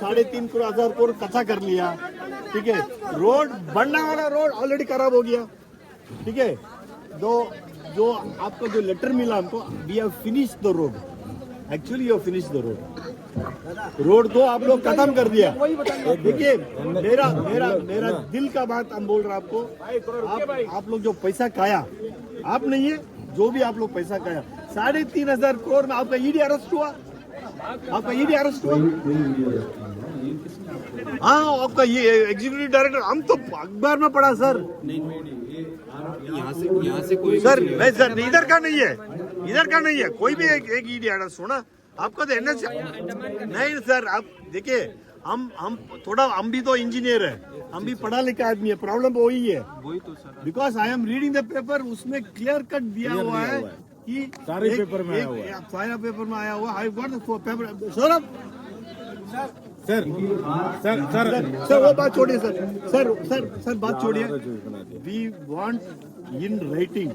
3.5 करोड़ कच्चा कर लिया, ठीक है। रोड बनने वाला रोड ऑलरेडी खराब हो गया, ठीक है। तो जो आपको जो लेटर मिला हमको, we have finish the road, actually you finish the road तो आप लोग खत्म कर दिया। देखिए मेरा दिल का बात हम बोल रहे हैं आपको, आप लोग जो पैसा खाया, आप नहीं है, जो भी आप लोग पैसा खाया, 3.5 करोड़ में आपका ईडी अरेस्ट हुआ, आपका ईडी अरेस्ट हुआ। हाँ, आपका ये एग्जीक्यूटिव डायरेक्टर, हम तो अखबार में पढ़ा सर। यहाँ से कोई सर नहीं सर, इधर का नहीं है, इधर का नहीं है, कोई भी एक ईडी अरेस्ट होना आपको तो एनएच नहीं सर। आप देखिए, हम थोड़ा, हम भी तो इंजीनियर है, हम भी पढ़ा लिखा आदमी है, प्रॉब्लम वही है। Because I am reading the paper, उसमें क्लियर कट दिया हुआ है कि सारे पेपर में आया हुआ है, सारा पेपर में आया हुआ। I got the paper. Saurabh sir वो बात छोड़िए सर बात छोड़िए। We want in writing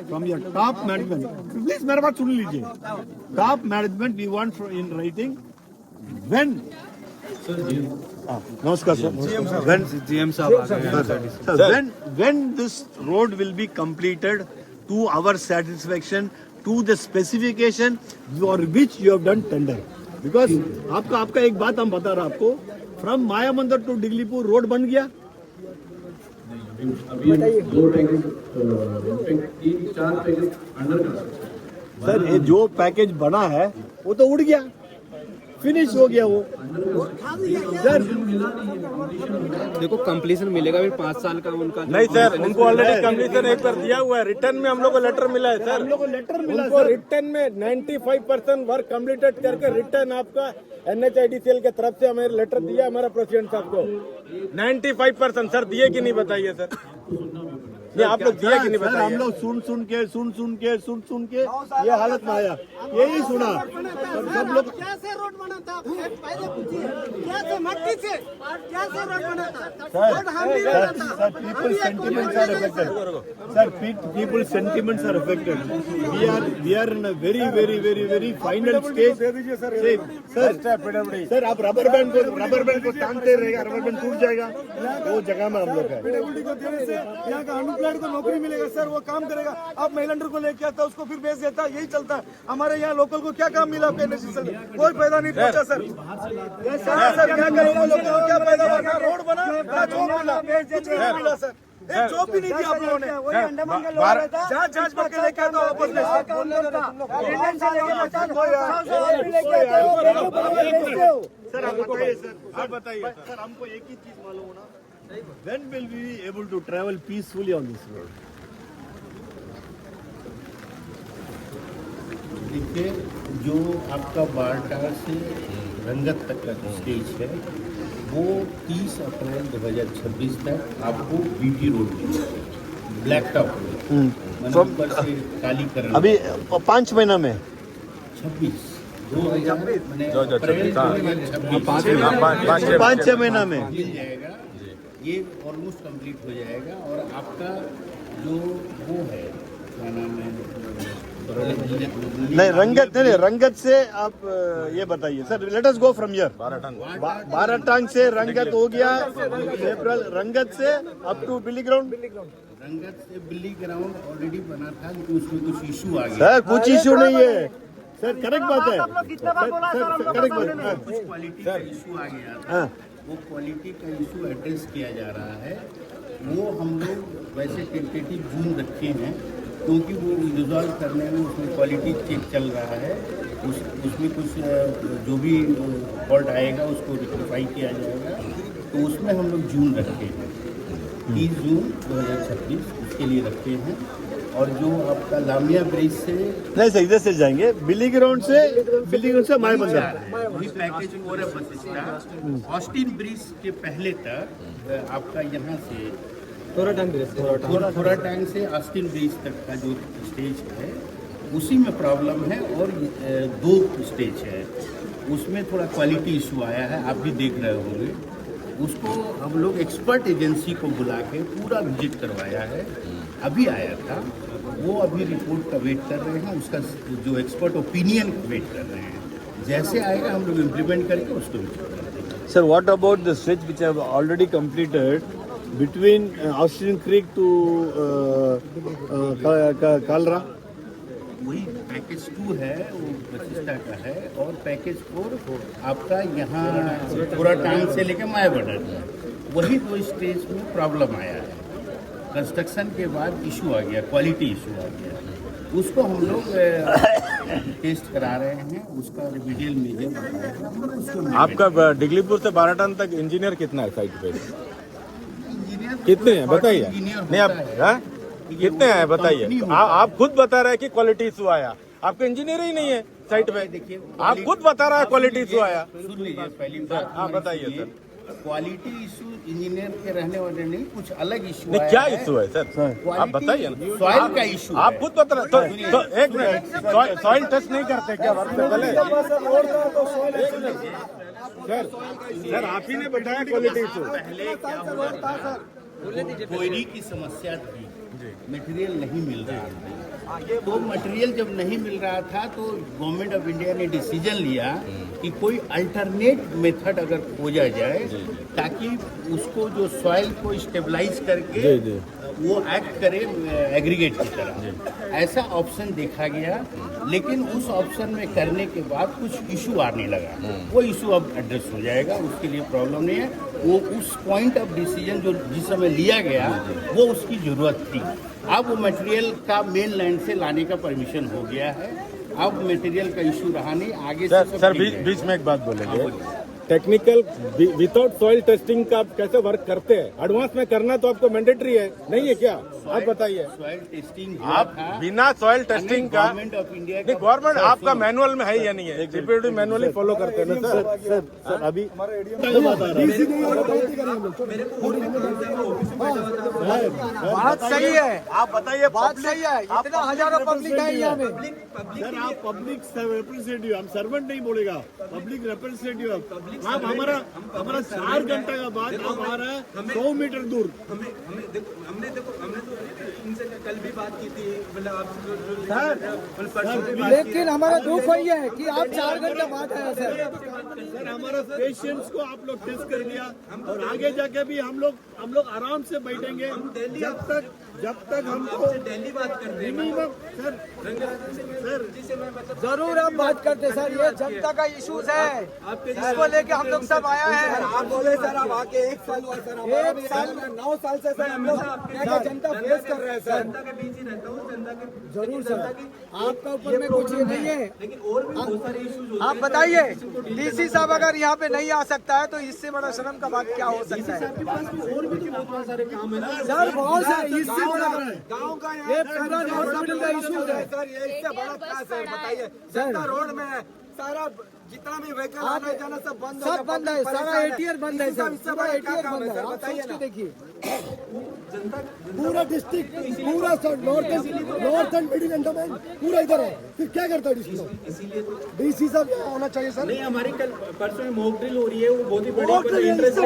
from your top management, please मेरा बात सुन लीजिए। Top management we want in writing when, नमस्कार सर, जीएम साहब, when this road will be completed to our satisfaction, to the specification for which you have done tender. Because आपका एक बात हम बता रहे आपको, फ्रॉम माया मंदिर टू डिगलीपुर रोड बन गया। अभी 2 package, 3-4 package under construction. Sir ये जो पैकेज बना है वो तो उड़ गया, फिनिश हो गया वो। सर देखो कंप्लीशन मिलेगा फिर 5 साल का उनका। नहीं सर, उनको ऑलरेडी कंप्लीशन एक बार दिया हुआ है, रिटर्न में हम लोग को लेटर मिला है सर। हम लोग को लेटर मिला उनको सर, रिटर्न में 95% वर्क कम्प्लीटेड करके रिटर्न आपका NHIDCL के तरफ से हमें लेटर दिया हमारा प्रेसिडेंट साहब को। 95% सर दिए कि नहीं बताइए सर, ये आप लोग दिए कि नहीं बताइए। हम लोग सुन के ये हालत में आया, यही सुना सब लोग। कैसे रोड बना था, पहले पूछिए, कैसे मट्टी से कैसे रोड बना था? रोड हम भी बना था। Sir, people's sentiments are affected. Sir, people's sentiments are affected. We are in a very final stage. Sir आप रबर बैंड को टांगते रहेगा, रबर बैंड टूट जाएगा, वो जगह में हम लोग है। यहाँ का अनएम्प्लॉयड को नौकरी मिलेगा सर, वो काम करेगा। आप महिलेंडर को लेके आता, उसको फिर बेच देता, यही चलता है। हमारे यहाँ लोकल को क्या काम मिला आपके NHIDCL में? कोई फायदा नहीं पहुंचा सर। सर क्या करेंगे लोगों को, क्या फायदा हुआ? रोड बना, जॉब मिला, कुछ भी नहीं मिला सर, एक जॉब भी नहीं दिया आप लोगों ने। जांच करके लेके आता वापस में। सर आप बताइए सर, हमको एक ही चीज मालूम होना, when will we be able to travel peacefully on this road? देखिए, जो आपका बारटार से रंगत तक का स्टेज है, वो 30 अप्रैल 2026 तक आपको बीटी रोड मिलेगा, ब्लैक टॉप रोड, ऊपर से कालीकरण। अभी 5 महीना में 26 5-6 महीना में मिल जाएगा, ये ऑलमोस्ट कंप्लीट हो जाएगा। और आपका जो वो है, क्या नाम है, नहीं रंगत से आप ये बताइए sir. Let us go from here. 12 टांग से रंगत हो गया, अप्रैल रंगत से अप टू बिल्ली ग्राउंड। रंगत से बिल्ली ग्राउंड ऑलरेडी बना था, लेकिन उसमें कुछ इशू आ गया। सर कुछ इशू नहीं है सर, करेक्ट बात है सर, करेक्ट बात है। कुछ क्वालिटी का इशू आ गया था, वो क्वालिटी का इशू एड्रेस किया जा रहा है। वो हम लोग वैसे टेंटेटिव जून रखे हैं, क्योंकि वो रिजॉल्व करने में उसमें क्वालिटी चेक चल रहा है। उसमें कुछ जो भी फॉल्ट आएगा उसको रिक्टिफाई किया जाएगा, तो उसमें हम लोग जून रखे हैं, 30 जून 2026 उसके लिए रखे हैं। और जो आपका लामिया ब्रिज से, नहीं सर इधर से जाएंगे, बिल्ली ग्राउंड से माया मंदिर, वही पैकेज और है बस इसका। ऑस्टिन ब्रिज के पहले तक आपका यहाँ से थोड़ा टैंक से ऑस्टिन ब्रिज तक का जो स्टेज है, उसी में प्रॉब्लम है। और 2 स्टेज है, उसमें थोड़ा क्वालिटी इशू आया है, आप भी देख रहे होंगे। उसको हम लोग एक्सपर्ट एजेंसी को बुला के पूरा विजिट करवाया है, अभी आया था वो, अभी रिपोर्ट का वेट कर रहे हैं, उसका जो एक्सपर्ट ओपिनियन वेट कर रहे हैं। जैसे आएगा हम लोग इम्प्लीमेंट करके उसको विजिट कर देंगे। Sir, what about the stretch which have already completed between Austrian Creek to Kalra? वही पैकेज 2 है, वो वशिष्ठा का है, और पैकेज 4 आपका यहाँ पूरा टांग से लेकर माया बॉर्डर तक, वही 2 स्टेज में प्रॉब्लम आया है। कंस्ट्रक्शन के बाद इशू आ गया, क्वालिटी इशू आ गया, उसको हम लोग टेस्ट करा रहे हैं, उसका रिमीडियल मेजर बताया। आपका डिगलीपुर से बाराटान तक इंजीनियर कितना है साइट पे? इंजीनियर कितने हैं बताइए? इंजीनियर नहीं आप हाँ? कितने हैं बताइए? आप खुद बता रहे हैं कि क्वालिटी इशू आया, आपका इंजीनियर ही नहीं है साइट पे। देखिए, आप खुद बता रहा है क्वालिटी इशू आया। सुन लीजिए, पहली बात हाँ बताइए सर। क्वालिटी इशू इंजीनियर के रहने वाले नहीं, कुछ अलग इशू नहीं क्या इशू है सर? आप बताइए ना। सॉइल का इशू आप खुद बता रहे तो एक मिनट, सॉइल टेस्ट नहीं करते क्या वर्क से पहले? सर आप ही ने बताया क्वालिटी इशू। पहले क्या हुआ था, कोयरी की समस्या थी, मटेरियल नहीं मिल रहा था। तो मटेरियल जब नहीं मिल रहा था तो गवर्नमेंट ऑफ इंडिया ने डिसीजन लिया कि कोई अल्टरनेट मेथड अगर खोजा जाए ताकि उसको जो सॉइल को स्टेबलाइज करके वो एक्ट करे एग्रीगेट की तरह, ऐसा ऑप्शन देखा गया। लेकिन उस ऑप्शन में करने के बाद कुछ इशू आने लगा, वो इशू अब एड्रेस हो जाएगा, उसके लिए प्रॉब्लम नहीं है। वो उस पॉइंट ऑफ डिसीजन जो जिस समय लिया गया वो उसकी ज़रूरत थी। अब वो मटेरियल का मेन लैंड से लाने का परमिशन हो गया है, अब मटेरियल का इशू रहा नहीं, आगे से सब सर ठीक है। बीच में एक बात बोलेंगे, टेक्निकल विदाउट सॉइल टेस्टिंग का आप कैसे वर्क करते हैं? एडवांस में करना तो आपको मैंडेटरी है, नहीं है क्या? आप बताइए। सॉइल टेस्टिंग आप बिना सॉइल टेस्टिंग का गवर्नमेंट ऑफ इंडिया नहीं, गवर्नमेंट आपका मैनुअल में है या नहीं है? सीपीडी मैनुअली फॉलो करते हैं ना सर? सर अभी बात सही है, आप बताइए, बात सही है। इतना हजारों पब्लिक है यहाँ में। सर आप पब्लिक रिप्रेजेंटेटिव, हम सर्वेंट नहीं बोलेगा, पब्लिक रिप्रेजेंटेटिव। आप हमारा 4 घंटे का बाद आप आ रहा है 100 मीटर दूर। हमने तो इनसे कल भी बात की थी, लेकिन हमारा दुख वही है कि आप 4 घंटे बाद आए सर हमारा पेशेंट्स को आप लोग टेस्ट कर दिया, और आगे जाके भी हम लोग आराम से बैठेंगे जब तक हमको दिल्ली बात कर रहे मिनिमम। सर जरूर हम बात करते सर, ये जनता का इश्यूज है, इसको लेके हम लोग सब आया है। आप बोले सर, आप आके 1 साल हुआ सर, हमारा भी 9 साल से सर हम लोग क्या जनता फेस कर रहे हैं सर। जनता के बीच ही रहता हूँ, जनता के जरूर सर, आपका ऊपर में कुछ ये नहीं है। लेकिन और भी बहुत सारे इश्यूज आप बताइए, डीसी साहब अगर यहाँ पे नहीं आ सकता है तो इससे बड़ा शर्म का बात क्या हो सकता है? और भी तो बहुत सारे काम है ना सर बहुत सारे, इससे बड़ा गाँव का ये पूरा हॉस्पिटल का इशू है सर, ये इससे बड़ा क्या सर बताइए। जनता रोड में है, सारा जितना भी व्हीकल आना जाना सब बंद है, सारा एटीएम बंद है सर, सारा एटीएम बंद है। आप सोच के देखिए, पूरा डिस्ट्रिक्ट, पूरा नॉर्थन मिडिल अंडमान पूरा इधर है, फिर क्या करता है डीसी साहब होना चाहिए सर। नहीं, हमारी कल परसों में मॉक ड्रिल हो रही है, वो बहुत ही बड़ी इंटरेस्ट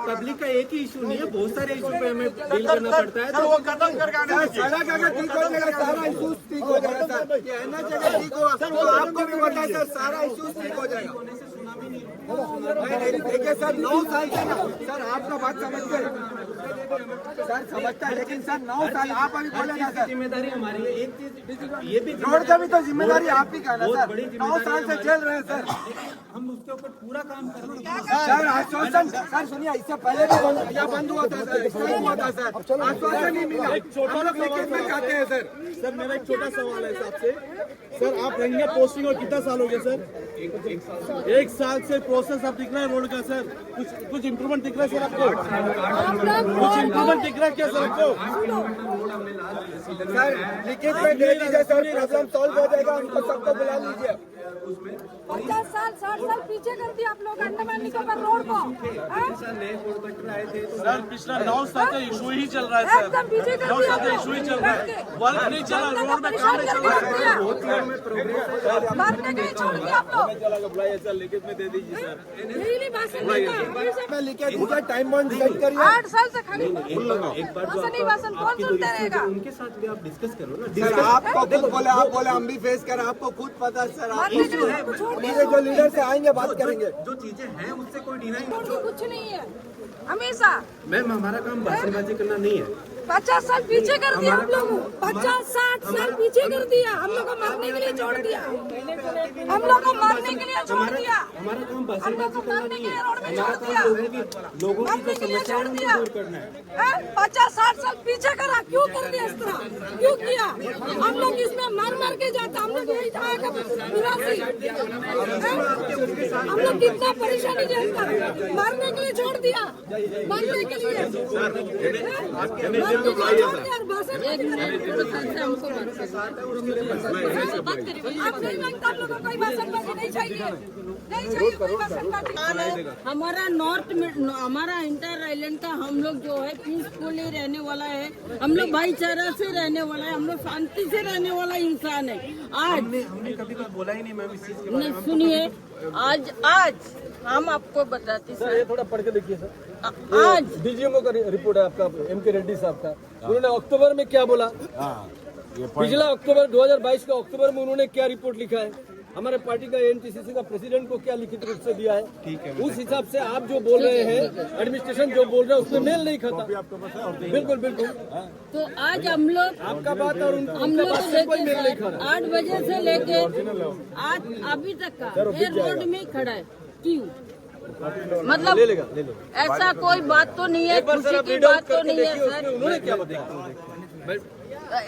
पब्लिक का एक ही इशू नहीं है, बहुत सारे इशू पे हमें डील करना पड़ता है। तो वो खत्म करके आने दीजिए। सड़क अगर ठीक हो जाएगा सारा इशू ठीक हो जाएगा सर, ये एनएच अगर ठीक होगा सर, वो आपको भी पता है सर, सारा इशू ठीक हो जाएगा। देखिए सर, 9 साल से ना सर, आपका बात समझते सर, समझता है, लेकिन सर 9 साल आप अभी बोले ना सर, जिम्मेदारी हमारी है। एक चीज ये भी रोड का भी तो जिम्मेदारी आप ही का ना सर, 9 साल से झेल रहे हैं सर। हम उसके ऊपर पूरा काम कर रहे हैं। सर आश्वासन, सर सुनिए, इससे पहले भी बंद हुआ था सर, स्ट्राइक हुआ था सर, आश्वासन नहीं मिला, हम लोग लिखित में चाहते हैं सर। सर मेरा एक छोटा सवाल है आपसे, सर आप रहेंगे पोस्टिंग और कितना साल हो गया सर? 1 साल से प्रोसेस अब दिख रहा है रोड का सर, कुछ इम्प्रूवमेंट दिख रहा है सर आपको? कुछ इम्प्रूवमेंट दिख रहा है क्या सर आपको? सर लिखित में दे दीजिए सर, प्रॉब्लम सॉल्व हो जाएगा, उनको सबको बुला लीजिए। 50 साल 60 साल पीछे कर दिया आप लोग अंडमान निकोबार रोड को। सर पिछला 9 साल का इशू ही चल रहा है सर, एकदम पीछे कर 9 दिया साल का इशू ही चल रहा है, वर्क नहीं चल रहा, रोड में काम नहीं चल रहा है। मारने के ही छोड़ दिया आप लोग। सर लिखित में दे दीजिए सर। यही नहीं भाषण देगा। मैं लिखे दीजिए, टाइम बाउंड सेट करिए। 8 साल से खड़ी भाषण ही भाषण कौन सुनते रहेगा? उनके साथ भी आप डिस्कस करो ना। सर आपको खुद बोले, आप बोले हम भी फेस कर, आपको खुद पता है सर, आप मारने के जो लीडर से आएंगे बात करेंगे। जो चीजें हैं उससे कोई डिनाई कुछ नहीं है हमेशा। मैम हमारा काम भाषणबाजी करना नहीं है। 50 साल पीछे कर दिया हम लोग, 50-60 साल पीछे कर दिया हम लोग को, मरने के लिए छोड़ दिया, हम लोग को मरने के लिए छोड़ दिया, हमारा काम हम लोग भाषणबाजी को करना मरने नहीं के लिए है। रोड में हमारा छोड़ काम दिया, जो है कि लोगों की मरने जो के लिए समस्या है छोड़ उनको दिया। दूर करना है। 50-60 साल पीछे करा, क्यों कर दिया इस तरह, क्यों किया? हम लोग इसमें मर के जाता, हम लोग यही आएगा निवासी, हम लोग कितना परेशानी झेलता, मरने के लिए छोड़ दिया, मरने के लिए छोड़ दिया। हमको आप नहीं मांगता, आप लोगों को कोई भाषणबाजी नहीं चाहिए, नहीं चाहिए कोई भाषणबाजी। हमारा नॉर्थ में, हमारा इंटर आइलैंड का हम लोग जो है पीसफुली रहने वाला है, हम लोग भाईचारा से रहने वाला है, हम लोग शांति से रहने वाला इंसान है। आज हमने कभी कुछ बोला ही नहीं मैम इस चीज के नहीं सुनिए, आज हम आपको बताते सर, ये थोड़ा पढ़ के देखिए सर। आज डीजीएमओ का रिपोर्ट है आपका, एम.के. रेड्डी साहब का। उन्होंने अक्टूबर में क्या बोला, पिछला अक्टूबर 2022 का अक्टूबर में उन्होंने क्या रिपोर्ट लिखा है, हमारे पार्टी का एनटीसीसी का प्रेसिडेंट को क्या लिखित रूप से दिया है। ठीक है, उस हिसाब से आप जो बोल रहे हैं, एडमिनिस्ट्रेशन जो बोल रहा है उसमें मेल नहीं खाता। बिल्कुल बिल्कुल। तो आज हम लोग आपका बात और हम लोग कोई मेल नहीं खा रहा। 8 बजे से लेके आज अभी तक का ये रोड में खड़ा है, क्यों? मतलब ले लो। ऐसा कोई बात तो नहीं है, खुशी की बात तो नहीं है सर। उन्होंने क्या बताया,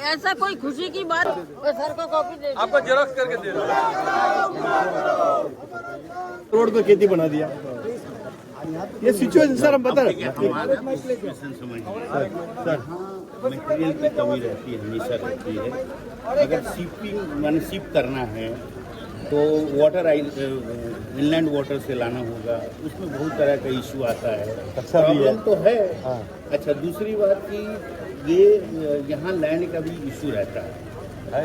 ऐसा कोई खुशी की बात सर को कॉपी दे दो। आपको जेरॉक्स करके दे दो। रोड को खेती बना दिया, ये सिचुएशन सर हम बता रहे हैं। सिचुएशन समझिए सर, मटेरियल की कमी रहती है, हमेशा रहती है। अगर शिपिंग मैंने शिप करना है तो वाटर इनलैंड वाटर से लाना होगा, उसमें बहुत तरह का इशू आता है। प्रॉब्लम तो है। अच्छा, दूसरी बात कि ये यहाँ लैंड का भी इशू रहता है,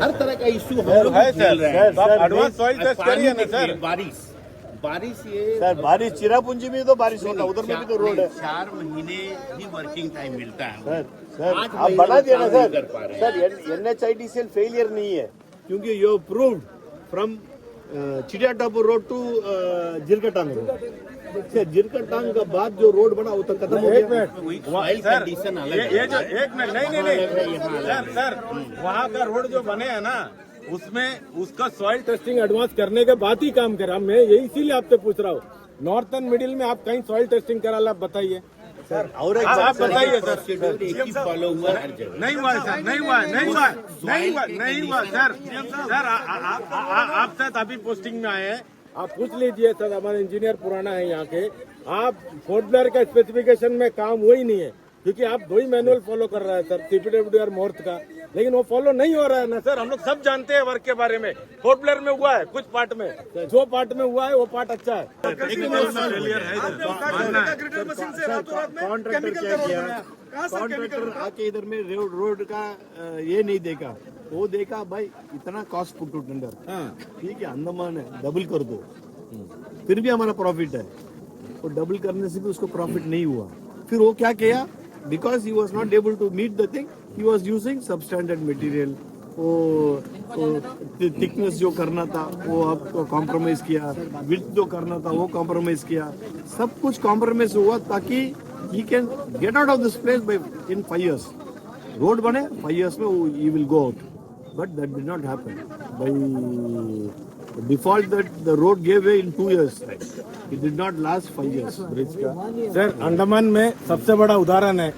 हर तरह का इशू हम लोग झेल रहे हैं। एडवांस सॉइल टेस्ट करिए ना सर। बारिश ये सर, बारिश चिरापुंजी में तो बारिश होता, उधर में भी तो रोड है। 4 महीने ही वर्किंग टाइम मिलता है। सर 8 आप महीने बढ़ा दिया ना काम नहीं सर। कर पा रहे हैं। सर NHIDCL फेलियर नहीं है, क्योंकि यू प्रूव्ड फ्रॉम चिड़िया टापुर रोड टू जिरकटांग रोड। जिरकटांग का बाद जो रोड बना वो तो खत्म हो गया। सॉइल कंडीशन अलग है। ये जो एक मिनट नहीं सर, वहाँ का रोड जो बने हैं ना, उसमें उसका सॉइल टेस्टिंग एडवांस करने के बाद ही काम करा। मैं यही इसीलिए आपसे पूछ रहा हूँ, नॉर्थर्न मिडिल में आप कहीं सॉइल टेस्टिंग करा, आप बताइए सर। और एक आप बताइए सर। प्रोसीड्यूर एक ही फॉलो हुआ हर जगह। नहीं हुआ सर, नहीं हुआ सर। सर आप सर अभी पोस्टिंग में आए हैं, आप पूछ लीजिए सर, हमारे इंजीनियर पुराना है यहाँ के। आप फोर्थ ब्लर का स्पेसिफिकेशन में काम हुआ ही नहीं है, क्योंकि आप 2 ही मैनुअल फॉलो कर रहे हैं सर, CPWD और मोर्थ का, लेकिन वो फॉलो नहीं हो रहा है ना सर। हम लोग सब जानते हैं वर्क के बारे में। फोर्थ ब्लर में हुआ है कुछ पार्ट में, जो पार्ट में हुआ है वो पार्ट अच्छा है। कॉन्ट्रैक्टर क्या किया, कॉन्ट्रैक्टर आके इधर में रोड का ये नहीं देखा, वो देखा भाई इतना कॉस्ट पुट टू टेंडर, ठीक है अंडमान है, डबल कर दो, फिर भी हमारा प्रॉफिट है। वो डबल करने से भी उसको प्रॉफिट नहीं हुआ। फिर वो क्या किया, because he was not able to meet the thing, he was using substandard material. वो थिकनेस जो करना था वो आपको कॉम्प्रोमाइज किया, विड्थ जो करना था वो कॉम्प्रोमाइज किया, सब कुछ कॉम्प्रोमाइज हुआ ताकि he can get out of this place by in 5 years। Road बने 5 years में he will go out, but that did not happen by default that the road gave way in 2 years। It did not last 5 years bridge का। Sir Andaman में सबसे बड़ा उदाहरण है